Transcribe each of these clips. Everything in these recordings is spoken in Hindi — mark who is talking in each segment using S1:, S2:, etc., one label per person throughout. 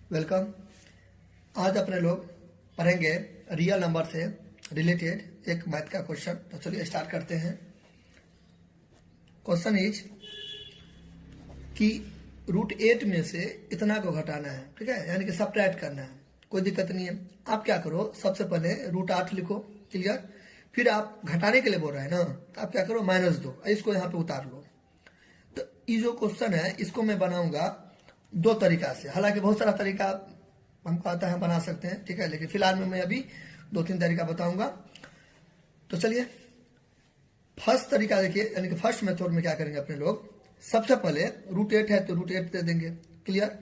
S1: वेलकम। आज अपने लोग पढ़ेंगे रियल नंबर से रिलेटेड एक मैथ का क्वेश्चन। तो चलिए स्टार्ट करते हैं। क्वेश्चन इज कि √8 में से इतना को घटाना है, ठीक है, यानी कि सब्ट्रैक्ट करना है। कोई दिक्कत नहीं है। आप क्या करो, सबसे पहले √8 लिखो, क्लियर। फिर आप घटाने के लिए बोल रहे हैं ना, तो आप क्या करो, -2, इसको यहाँ पे उतार लो। तो ये जो क्वेश्चन है इसको मैं बनाऊंगा दो तरीका से। हालांकि बहुत सारा तरीका हमको आता है, बना सकते हैं, ठीक है, लेकिन फिलहाल में मैं अभी 2-3 तरीका बताऊंगा। तो चलिए फर्स्ट तरीका देखिए, यानी कि फर्स्ट मेथड में क्या करेंगे अपने लोग। सबसे पहले √8 है तो √8 दे देंगे, क्लियर।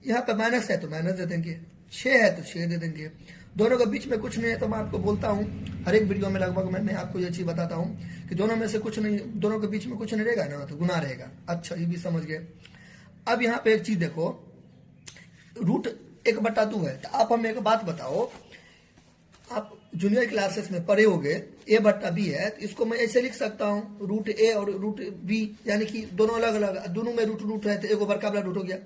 S1: यहाँ पे माइनस है तो माइनस दे देंगे, 6 है तो 6 दे देंगे। दोनों के बीच में कुछ नहीं है तो मैं आपको बोलता हूँ, हर एक वीडियो में लगभग मैं आपको ये चीज बताता हूँ कि दोनों में से कुछ नहीं, दोनों के बीच में कुछ नहीं रहेगा ना, तो गुना रहेगा। अच्छा, ये भी समझ गए। अब यहाँ पे एक चीज देखो, √1/2 है। तो आप हमें एक बात बताओ, आप जूनियर क्लासेस में पढ़े होगे a/b है, तो इसको मैं ऐसे लिख सकता हूँ √a और √b, यानी कि दोनों अलग अलग, दोनों में रूट है तो एगो बड़का बड़ा रूट हो गया।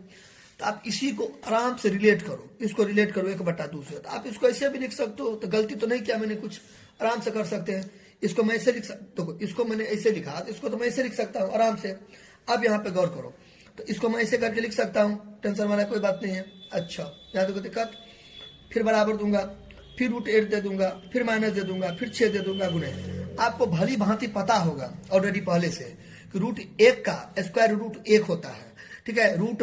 S1: तो आप इसी को आराम से रिलेट करो, इसको रिलेट करो 1/2 से। तो आप इसको ऐसे भी लिख सकते हो, तो गलती तो नहीं किया मैंने, कुछ आराम से कर सकते हैं। इसको मैं ऐसे लिख सकता हूँ, इसको मैंने ऐसे लिखा, तो इसको तो मैं ऐसे लिख सकता हूँ आराम से। अब यहाँ पे गौर करो, तो इसको मैं ऐसे करके लिख सकता हूँ, टेंशन वाला कोई बात नहीं है। अच्छा, यहाँ तो कोई दिक्कत। फिर बराबर दूंगा, फिर √8 दे दूंगा, फिर माइनस दे दूंगा, फिर 6 दे दूंगा गुणे। आपको भली भांति पता होगा ऑलरेडी पहले से कि √1 का स्क्वायर रूट 1 होता है, ठीक है। रूट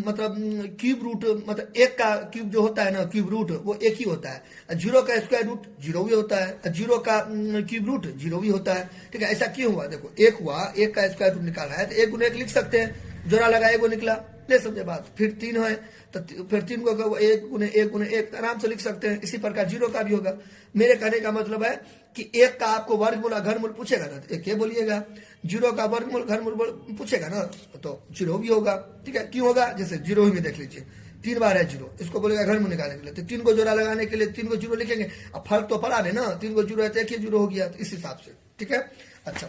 S1: मतलब क्यूब रूट, मतलब 1 का क्यूब जो होता है ना, क्यूब रूट, वो 1 ही होता है। 0 का स्क्वायर रूट 0 भी होता है, 0 का क्यूब रूट 0 भी होता है, ठीक है। ऐसा क्यों हुआ, देखो 1 हुआ, 1 का स्क्वायर रूट निकालना है तो 1 गुणे 1 लिख सकते हैं, जोड़ा लगा 1 निकला, ले समझे बात। फिर 3 है तो फिर 3 को 1 गुणे 1 गुणे 1 आराम से लिख सकते हैं। इसी प्रकार 0 का भी होगा। मेरे कहने का मतलब है कि 1 का आपको वर्गमूल घनमूल पूछेगा ना, तो 1 ये बोलिएगा। 0 का वर्गमूल घनमूल पूछेगा ना, तो 0 भी होगा, ठीक है। क्यों होगा, जैसे 0 ही में देख लीजिए, 3 बार है 0, इसको बोलेगा घनमूल निकालने के लिए, तो 3 को जोड़ा लगाने के लिए 3 को 0 लिखेंगे। अब फर्क तो पड़ा नहीं ना, 3 को 0 है तो 1 ही 0 हो गया, तो इस हिसाब से, ठीक है। अच्छा,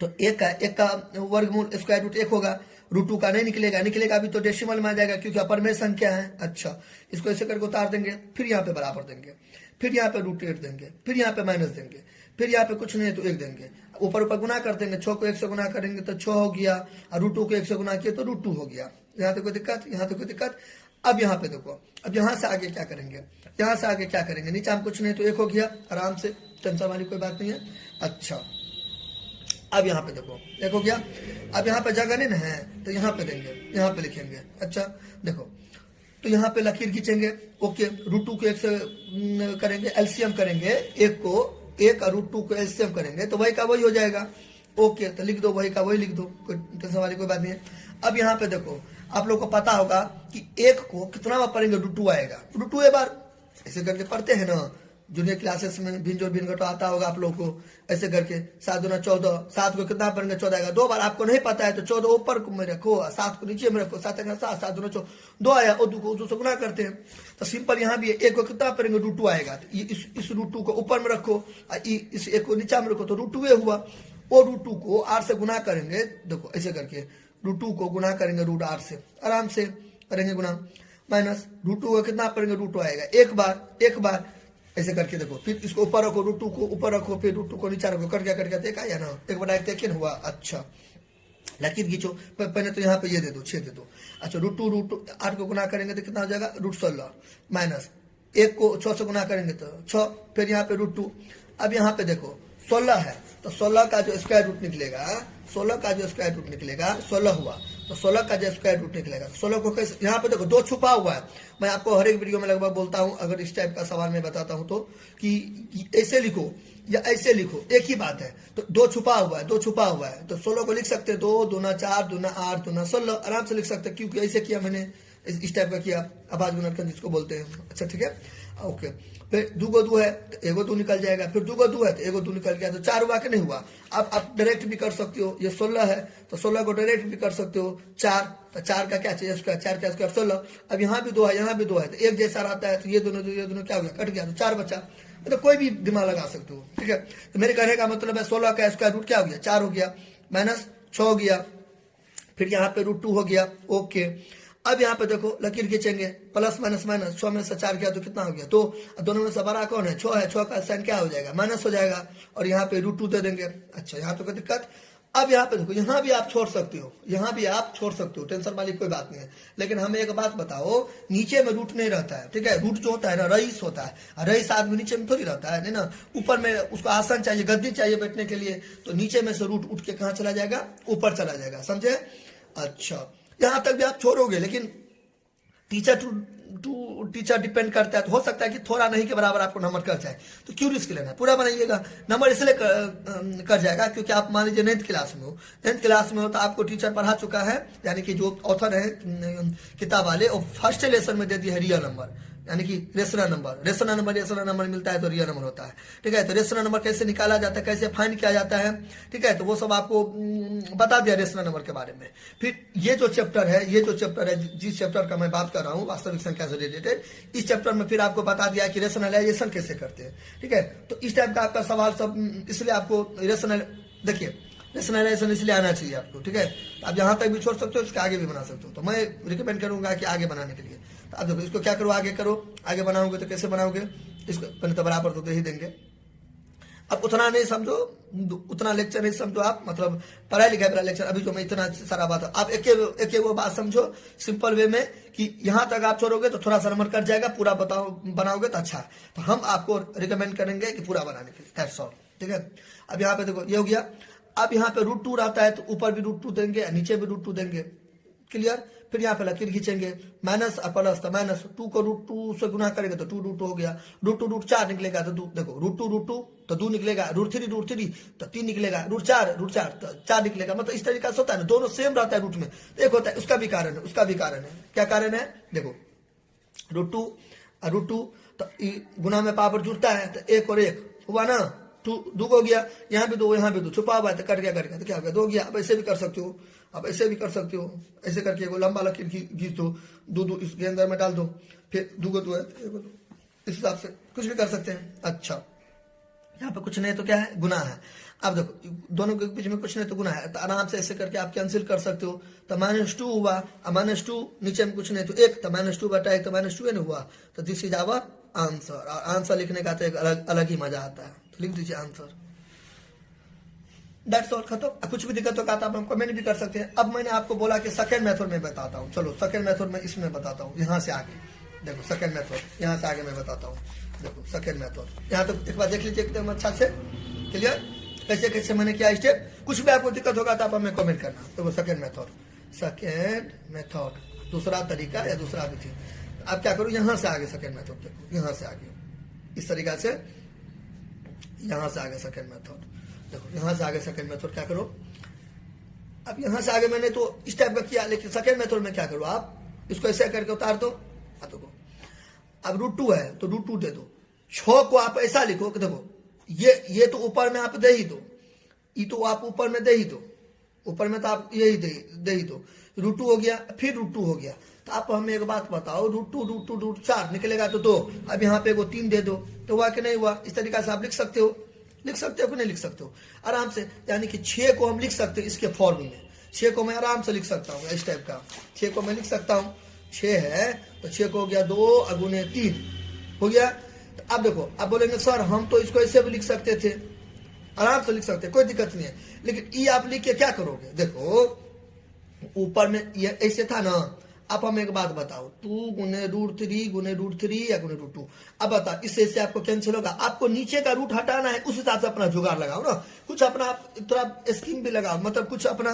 S1: तो 1 का वर्गमूल स्क्वायर रूट 1 होगा, √2 का नहीं निकलेगा, निकलेगा भी तो डेसिमल में आ जाएगा, क्योंकि अपर में संख्या है। अच्छा, इसको ऐसे करके उतार देंगे, फिर यहाँ पे बराबर देंगे, फिर यहाँ पे √8 देंगे, फिर यहाँ पे माइनस देंगे, फिर यहाँ पे कुछ नहीं है तो 1 देंगे। ऊपर ऊपर गुना कर देंगे, 6 को 1 से गुना करेंगे तो 6 हो गया, और √2 को 1 से गुना किया तो √2 हो गया। यहाँ तो कोई दिक्कत, यहाँ तो कोई दिक्कत। अब यहाँ पे देखो, अब यहाँ से आगे क्या करेंगे, यहाँ से आगे क्या करेंगे, नीचे हम कुछ नहीं तो 1 हो गया, आराम से, टेंशन वाली कोई बात नहीं है। अच्छा, अब यहाँ पे देखो 1 हो गया। अब यहाँ पे जगह नहीं है तो यहाँ पे देंगे, यहाँ पे लिखेंगे। अच्छा देखो, तो यहाँ पे लकीर खींचेंगे, ओके। √2 को 1 से करेंगे, एलसीएम करेंगे, 1 को 1 और √2 को एलसीएम करेंगे तो वही का वही हो जाएगा, ओके। तो लिख दो, वही का वही लिख दो, कोई टेंशन वाली कोई बात नहीं है। अब यहाँ पे देखो, आप लोग को पता होगा कि 1 को कितना बार पढ़ेंगे, √2 आएगा, √2 एक बार ऐसे करके पढ़ते हैं ना, जूनियर क्लासेस में भिन्न जोड़ भिन्न घटो आता होगा आप लोग को, ऐसे करके 7 दूना 14, 7 को कितना पढ़ेंगे 14 आएगा। 2 बार आपको नहीं पता है तो 14 ऊपर में रखो, 7 को नीचे में रखो, 7 7, 7 दूना 2 आया, और 2 से गुना करते हैं। तो सिंपल यहाँ भी 1 को कितना पढ़ेंगे, √2 आएगा, तो इस √2 को ऊपर में रखो, इस 1 को नीचे में रखो, तो √2 हुआ। और √2 को 8 से गुना करेंगे, देखो ऐसे करके √2 को गुना करेंगे √8 से, आराम से करेंगे गुना, माइनस √2 को कितना पढ़ेंगे, √2 आएगा। एक बार ऐसे करके देखो, फिर इसको ऊपर रखो, √2 को ऊपर रखो, फिर √2 को नीचे रखो, कर गया देखा या ना, 1/1 हुआ। अच्छा, लकीर खींचो, पहले तो यहाँ पे ये दे दो, 6 दे दो। अच्छा, √2 8 को गुना करेंगे तो कितना हो जाएगा, √16, माइनस 1 को 6 से गुना करेंगे तो 6, फिर यहाँ पे √2। अब यहाँ पे देखो 16 है तो 16 का जो स्क्वायर रूट निकलेगा, 16 का जो स्क्वायर रूट निकलेगा, 16 हुआ तो 16 का जो स्क्वायर रूट निकलेगा, 16 को कैसे, यहाँ पे देखो 2 छुपा हुआ है। मैं आपको हर एक वीडियो में लगभग बोलता हूँ, अगर इस टाइप का सवाल मैं बताता हूँ तो, कि ऐसे लिखो या ऐसे लिखो, एक ही बात है। तो 2 छुपा हुआ है, 2 छुपा हुआ है, तो 16 को लिख सकते हैं 2 दूना 4 दूना 8 दूना 16, आराम से लिख सकते हैं, क्योंकि ऐसे किया मैंने, इस टाइप का किया, आवाज गुणनखंड जिसको बोलते हैं। अच्छा ठीक है, ओके। फिर 2 को 2 है तो 1 को 2 निकल जाएगा, फिर 2 को 2 है तो 1 को 2 निकल गया, तो 4 हुआ कि नहीं हुआ। अब आप डायरेक्ट भी कर सकते हो, ये 16 है तो 16 को डायरेक्ट भी कर सकते हो, 4 तो 4 का क्या चाहिए, उसका 4 का स्क्वायर 16। अब यहाँ भी 2 है, यहाँ भी 2 है, तो एक जैसा रहता है, तो ये दोनों क्या हो गया, कट गया, तो 4 बचा। तो कोई भी दिमाग लगा सकते हो, ठीक है। तो मेरे कहने का मतलब है 16 का स्क्वायर रूट क्या हो गया, 4 हो गया, माइनस 6 हो गया, फिर यहाँ पे √2 हो गया, ओके। अब यहाँ पे देखो लकीर खींचेंगे, प्लस माइनस माइनस, 6 में से 4 किया तो कितना हो गया 2। दोनों में से बड़ा कौन है, 6 है, 6 का साइन क्या हो जाएगा, माइनस हो जाएगा, और यहाँ पे √2 दे देंगे। अच्छा यहाँ तो कोई दिक्कत। अब यहाँ पे देखो, यहाँ भी आप छोड़ सकते हो, यहाँ भी आप छोड़ सकते हो, टेंशन वाली कोई बात नहीं है। लेकिन हमें एक बात बताओ, नीचे में रूट नहीं रहता है, ठीक है, रूट जो होता है ना रईस होता है, रईस आदमी नीचे में थोड़ी रहता है, नहीं ना, ऊपर में उसको आसन चाहिए, गद्दी चाहिए बैठने के लिए, तो नीचे में से रूट उठ के कहाँ चला जाएगा, ऊपर चला जाएगा, समझे। अच्छा यहाँ तक भी आप छोड़ोगे, लेकिन टीचर टू टीचर डिपेंड करता है, तो हो सकता है कि थोड़ा नहीं के बराबर आपको नंबर कर जाए, तो क्यों रिस्क लेना है, पूरा बनाइएगा। नंबर इसलिए कर जाएगा क्योंकि आप मान लीजिए 9th क्लास में हो, 9th क्लास में हो तो आपको टीचर पढ़ा चुका है, यानी कि जो ऑथर है किताब वाले, और फर्स्ट लेसन में दे दी है रियल नंबर, यानी कि रेशनल नंबर मिलता है तो रियल नंबर होता है, ठीक है। तो रेशनल नंबर कैसे निकाला जाता है, कैसे फाइंड किया जाता है, ठीक है, तो वो सब आपको बता दिया रेशनल नंबर के बारे में। फिर ये जो चैप्टर है जिस चैप्टर का मैं बात कर रहा हूँ वास्तविक संख्या से रिलेटेड, इस चैप्टर में फिर आपको बता दिया कि रेशनलाइजेशन कैसे करते हैं, ठीक है। तो इस टाइप का आपका सवाल सब, इसलिए आपको देखिए रेशनलाइजेशन इसलिए आना चाहिए आपको, ठीक है। आप यहाँ तक भी छोड़ सकते हो, इसके आगे भी बना सकते हो, तो मैं रिकमेंड करूंगा कि आगे बनाने के लिए। तो आप देखो इसको क्या करो, आगे बनाओगे तो कैसे बनाओगे, इसको पहले तो बराबर तो दे ही देंगे। अब उतना नहीं समझो, उतना लेक्चर नहीं समझो आप, मतलब पढ़ाई लिखाई वाला लेक्चर, अभी जो मैं इतना सारा बात, आप एक वो बात समझो सिंपल वे में कि यहाँ तक आप छोड़ोगे तो थोड़ा सा नंबर कट जाएगा, पूरा बनाओगे तो अच्छा है। तो हम आपको रिकमेंड करेंगे कि पूरा बनाने के लिए, दैट्स ऑल, ठीक है। अब यहाँ पे देखो ये हो गया। अब यहाँ पे √2 रहता है तो ऊपर भी √2 देंगे, नीचे भी √2 देंगे, क्लियर। फिर यहाँ पे लकीर खींचेंगे, माइनस और प्लस, तो माइनस 2 को √2 से गुना करेंगे तो 2 √2 हो गया, √4 निकलेगा तो देखो √2 तो 2 निकलेगा, √3 तो 3 निकलेगा, √4 तो 4 निकलेगा। मतलब इस तरीका से होता है ना, दोनों सेम रहता है रूट में। एक होता है, उसका भी कारण है, क्या कारण है, देखो √2 तो गुना में पावर जुड़ता है, तो 1 और 1 हुआ ना, 2 हो गया, यहाँ भी 2 यहाँ भी 2, छुपा हुआ है तो कट गया, तो क्या हो गया 2 हो गया। अब ऐसे भी कर सकते हो, ऐसे करके वो लंबा लकीर खींच दो, 2 इसके अंदर में डाल दो, फिर 2 को 2 है, इस हिसाब से कुछ भी कर सकते हैं। अच्छा यहाँ पे कुछ नहीं तो क्या है, गुना है। अब देखो दोनों के बीच में कुछ नहीं तो गुना है, तो आराम से ऐसे करके आप कैंसिल कर सकते हो। तो -2 हुआ, अब -2 नीचे में कुछ नहीं तो 1, तो -2 बटा 1 तो -2 नहीं हुआ, तो दिस इज आवर आंसर। और आंसर लिखने का तो एक अलग ही मजा आता है, तो लिख दीजिए आंसर, दैट्स ऑल, खत्म। कुछ भी दिक्कत होगा तो आप कमेंट भी कर सकते हैं। अब मैंने आपको बोला कि सेकंड मेथड में बताता हूँ, चलो सेकंड मेथड में इसमें बताता हूँ, यहाँ से आगे देखो सेकंड मेथड, यहाँ से आगे मैं बताता हूँ। देखो सेकंड मेथड, यहाँ तो एक बार देख लीजिए एकदम अच्छा से, क्लियर, कैसे कैसे मैंने किया स्टेप। कुछ भी आपको दिक्कत होगा तो आप हमें कमेंट करना। देखो सेकंड मेथड दूसरा तरीका या दूसरा विधि। आप क्या करो, यहाँ से आगे सेकंड मेथड, देखो यहाँ से आगे इस तरीका से, यहाँ से आगे सेकंड मेथड, देखो यहाँ से आगे सेकंड मेथड क्या करो। अब यहाँ से आगे मैंने तो इस टाइप का किया, लेकिन सेकंड मेथड में क्या करो, आप इसको ऐसे करके उतार दो। देखो अब √2 है तो √2 दे दो, 6 को आप ऐसा लिखो कि देखो ये तो ऊपर में आप दे ही दो, ये तो आप ऊपर में दे ही दो, ऊपर में तो आप यही दे ही दो, √2 हो गया, फिर √2 हो गया। तो आप हमें एक बात बताओ, √4 निकलेगा तो 2, अब यहाँ पे 3 दे दो, तो हुआ कि नहीं हुआ। इस तरीका से आप लिख सकते हो कि नहीं लिख सकते हो आराम से। यानी कि 6 को हम लिख सकते हैं इसके फॉर्म में, 6 को मैं आराम से लिख सकता हूँ इस टाइप का, 6 को मैं लिख सकता हूँ, 6 है तो 6 को हो गया 2 × 3 हो गया। तो अब देखो, अब बोलेंगे सर हम तो इसको ऐसे भी लिख सकते थे, आराम से लिख सकते हैं, कोई दिक्कत नहीं है। लेकिन ये आप लिख के क्या करोगे, देखो ऊपर में ये ऐसे था ना। आप हमें एक बात बताओ, 2 × √3 या √2, अब बताओ इससे आपको कैंसिल होगा। आपको नीचे का रूट हटाना है, उस हिसाब से अपना जुगाड़ लगाओ ना, कुछ अपना थोड़ा स्कीम भी लगाओ, मतलब कुछ अपना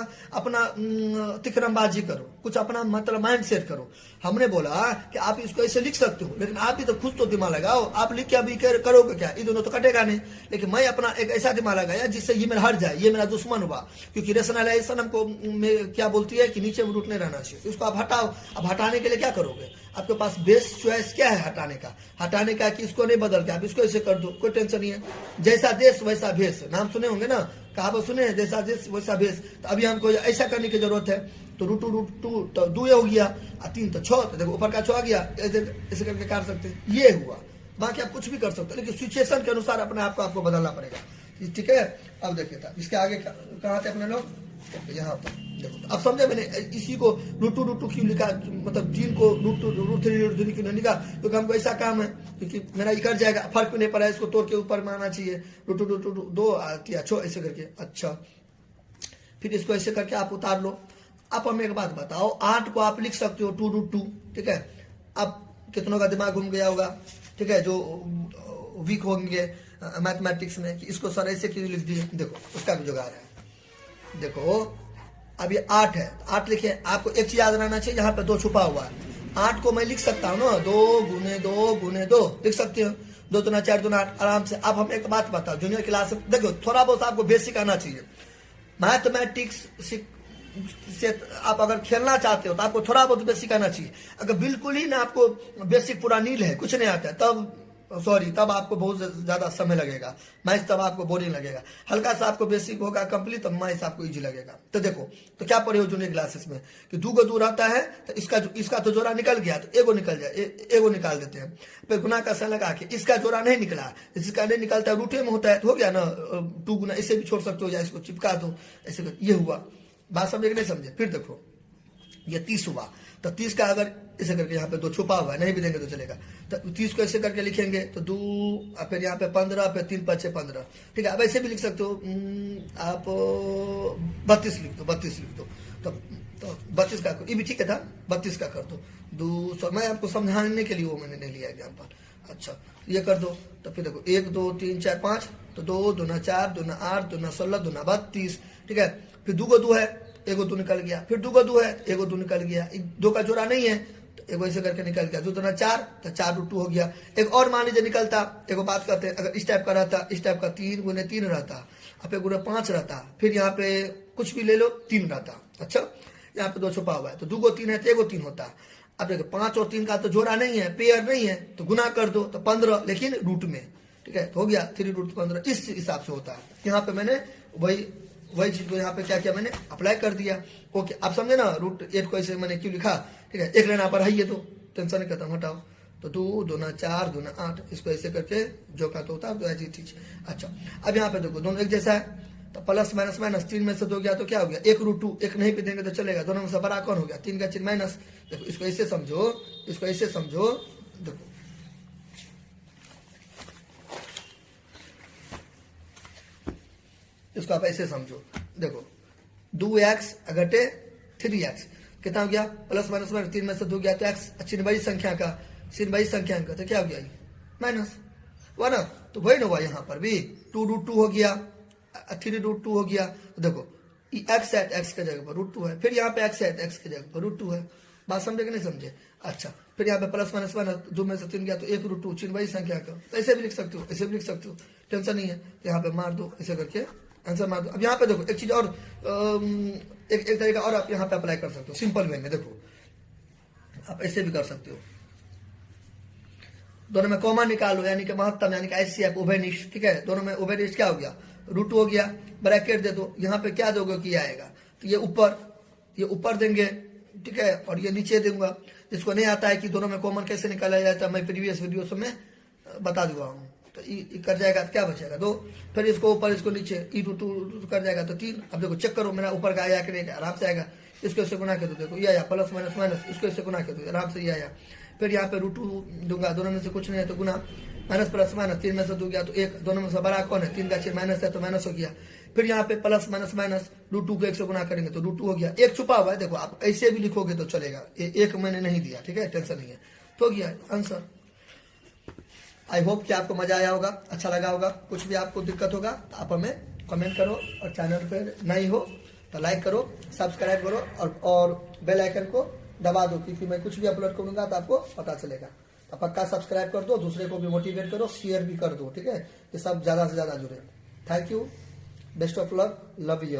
S1: तिकरमबाजी करो, कुछ अपना मतलब माइंड सेट करो। हमने बोला कि आप इसको ऐसे लिख सकते हो, लेकिन आप भी तो खुद तो दिमाग लगाओ। आप लिख के अभी करोगे क्या, ये दोनों तो कटेगा नहीं। लेकिन मैं अपना एक ऐसा दिमाग लगाया जिससे ये मेरा हट जाए, ये मेरा दुश्मन हुआ, क्योंकि रेशनलाइजेशन हमको क्या बोलती है कि नीचे में रूट नहीं रहना चाहिए, इसको आप हटाओ। अब हटाने के लिए क्या करोगे, आपके पास बेस्ट चॉइस क्या है हटाने का कि इसको नहीं बदल के आप इसको ऐसे कर दो, कोई टेंशन नहीं है। जैसा देश वैसा भेष, नाम सुने होंगे ना, कहावत सुने हैं, जैसा देश वैसा भेष। तो अभी हमको ऐसा करने की जरूरत है। तो √2 तो 2 हो गया, 3 तो 6, तो देखो ऊपर का 6 आ गया, ऐसे करके काट सकते हैं, ये हुआ। बाकी आप कुछ भी कर सकते हो, लेकिन सिचुएशन के अनुसार अपने आप को आपको बदलना पड़ेगा, ठीक है। अब देखिए था इसके आगे कहाँ थे अपने लोग, यहाँ पर देखो, अब समझे मैंने इसी को रूट टू क्यों लिखा, मतलब जीन को रूट थ्री क्यों नहीं लिखा, क्योंकि हमको ऐसा काम है, क्योंकि मेरा ये कर जाएगा, फर्क भी नहीं पड़ा, इसको तोड़ के ऊपर में आना चाहिए, रूट टू दो आती अच्छो ऐसे करके। अच्छा, फिर इसको ऐसे करके आप उतार लो। अब हमें एक बात बताओ, 8 को आप लिख सकते हो 2√2, ठीक है। अब कितनों का दिमाग घूम गया होगा, ठीक है, जो वीक होंगे मैथमेटिक्स में, कि इसको सर ऐसे क्यों लिख दिए। देखो उसका भी जुगाड़ है। देखो अब ये 8 है, 8 लिखे, आपको एक चीज याद रहना चाहिए, यहाँ पे 2 छुपा हुआ है। 8 को मैं लिख सकता हूँ ना, 2 गुने 2 गुने 2 लिख सकते हो, 2 दूना 4 दूना 8 आराम से। अब हम एक बात बताओ, जूनियर क्लास में देखो थोड़ा बहुत आपको बेसिक आना चाहिए। मैथमेटिक्स से आप अगर खेलना चाहते हो तो आपको थोड़ा बहुत बेसिक आना चाहिए। अगर बिल्कुल ही ना आपको बेसिक पूरा नील है, कुछ नहीं आता है, तब आपको बहुत ज्यादा समय लगेगा, मैथ्स तब आपको बोरिंग लगेगा। हल्का सा आपको बेसिक होगा कंप्लीट, तब मैथ्स आपको इजी लगेगा। तो देखो तो क्या पढ़े हो जूनियर क्लासेस में कि 2 को 2 रहता है, तो इसका तो जोड़ा निकल गया, तो एगो निकल जाए, एगो निकाल देते हैं। फिर गुना का साइन लगा के इसका जोड़ा नहीं निकला, जिसका नहीं निकलता है रूटे में होता है, तो हो गया ना 2 गुना, इसे भी छोड़ सकते हो या इसको चिपका दो ऐसे। ये हुआ, बात समझे कि नहीं समझे। फिर देखो ये 30 हुआ, तो 30 का अगर ऐसे करके यहाँ पे 2 छुपा हुआ है, नहीं भी देंगे तो चलेगा, तो 30 को ऐसे करके लिखेंगे तो 2, फिर यहाँ पे 15, फिर 3 5 6 15, ठीक है। अब ऐसे भी लिख सकते हो, आप 32 लिख दो, 32 लिख दो, तो 32 का ये भी ठीक है था, 32 का कर दो 200। मैं आपको समझाने के लिए वो मैंने नहीं लिया एग्जाम्पल। अच्छा ये कर दो, तो फिर देखो 1 2 3 4 5, तो 2 दूना 4 दूना 8 दूना 16 दूना 32, ठीक है। फिर 2 को 2 है, एगो 2 निकल गया, फिर 2 को 2 है, एगो 2 निकल गया, 2 का जोड़ा नहीं है, तो एगो ऐसे करके निकल गया, 2 दूना 4, तो 4√2 हो गया। एक और मान लीजिए निकलता, एगो बात करते हैं, अगर इस टाइप का रहता, इस टाइप का 3 गुने 3 रहता, अब 1 गुने 5 रहता, फिर यहाँ पे कुछ भी ले लो 3 रहता। अच्छा यहाँ पे 2 छुपा हुआ है, तो 2 को 3 है तो एगो 3 होता। अब देखो 5 और 3 का तो जोड़ा नहीं है, पेयर नहीं है, तो गुना कर दो तो 15, लेकिन रूट में, ठीक है, तो हो गया 3√15। इस हिसाब से होता है। यहाँ पे मैंने वही चीज को यहाँ पे क्या किया, मैंने अप्लाई कर दिया। ओके आप समझे ना, √8 को ऐसे मैंने क्यों लिखा, ठीक है। एक लाइन पर है ये, तो टेंशन नहीं खत्म, हटाओ। तो 2 दूना 4 दूना 8, इसको ऐसे करके जो का तो होता है, तो ऐसी चीज। अच्छा अब यहाँ पे देखो दोनों एक जैसा है, तो प्लस माइनस माइनस 3 में से 2 गया तो क्या हो गया, 1√2, एक नहीं भी देंगे तो चलेगा, दोनों में से बड़ा कौन हो गया, 3 का चिन्ह माइनस। देखो इसको ऐसे समझो, इसको ऐसे समझो, देखो इसको आप ऐसे समझो, देखो 2x घटे 3x कितना हो गया, प्लस माइनस माइनस 3 में से 2 गया तो x चिन्हवाही संख्या का तो क्या हो गया माइनस हुआ ना, तो वही ना हुआ यहाँ पर भी 2√2 हो गया, 3√2 हो गया। तो देखो x है, x के जगह पर √2 है, फिर यहाँ पे x है, x के जगह पर √2 है। बात समझे कि नहीं समझे। अच्छा फिर यहाँ पे प्लस माइनस माइनस 2 में से 3 गया तो 1√2 चिन्हवाही संख्या का, तो ऐसे भी लिख सकते हो, ऐसे भी लिख सकते हो, टेंशन नहीं है। तो यहाँ पे मार दो ऐसे करके आंसर मार दो। अब यहाँ पे देखो एक चीज और, एक तरीका और आप यहाँ पे अप्लाई कर सकते हो सिंपल वे में। देखो आप ऐसे भी कर सकते हो, दोनों में कॉमन निकालो, यानी कि महत्तम, यानी कि HCF उभयनिष्ठ, ठीक है। दोनों में उभयनिष्ठ क्या हो गया, √2 हो गया, ब्रैकेट दे दो। यहाँ पे क्या दोगे कि आएगा, तो ये ऊपर देंगे, ठीक है, और ये नीचे दूंगा। जिसको नहीं आता है कि दोनों में कॉमन कैसे निकाला जाता है, मैं प्रीवियस वीडियो में बता दूंगा हूँ। तो कर जाएगा तो क्या बचेगा 2, फिर इसको ऊपर इसको नीचे e2 कर जाएगा तो 3। अब देखो चेक करो मेरा ऊपर का आया कि नहीं, आराम से आएगा। इसको इससे गुना के दो, देखो ये आया, प्लस माइनस माइनस, इसको इससे गुना के दो, आराम से ये आया। फिर यहाँ पे √2 दूंगा, दोनों में से कुछ नहीं है तो गुना, माइनस प्लस माइनस 3 में से 2 गया तो 1, दोनों में से बड़ा कौन है, 3 का चिन्ह माइनस है तो माइनस हो गया। फिर यहाँ पे प्लस माइनस माइनस √2 को 1 से गुना करेंगे तो √2 हो गया। एक छुपा हुआ है, देखो आप ऐसे भी लिखोगे तो चलेगा, एक मैंने नहीं दिया, ठीक है, टेंशन नहीं है, तो गया आंसर। आई होप कि आपको मजा आया होगा, अच्छा लगा होगा। कुछ भी आपको दिक्कत होगा तो आप हमें कमेंट करो, और चैनल पर नई हो तो लाइक करो, सब्सक्राइब करो, और बेल आइकन को दबा दो, क्योंकि मैं कुछ भी अपलोड करूंगा तो आपको पता चलेगा। तो पक्का सब्सक्राइब कर दो, दूसरे को भी मोटिवेट करो, शेयर भी कर दो, ठीक है, ये सब ज्यादा से ज्यादा जुड़े। Thank you, best of luck, love you.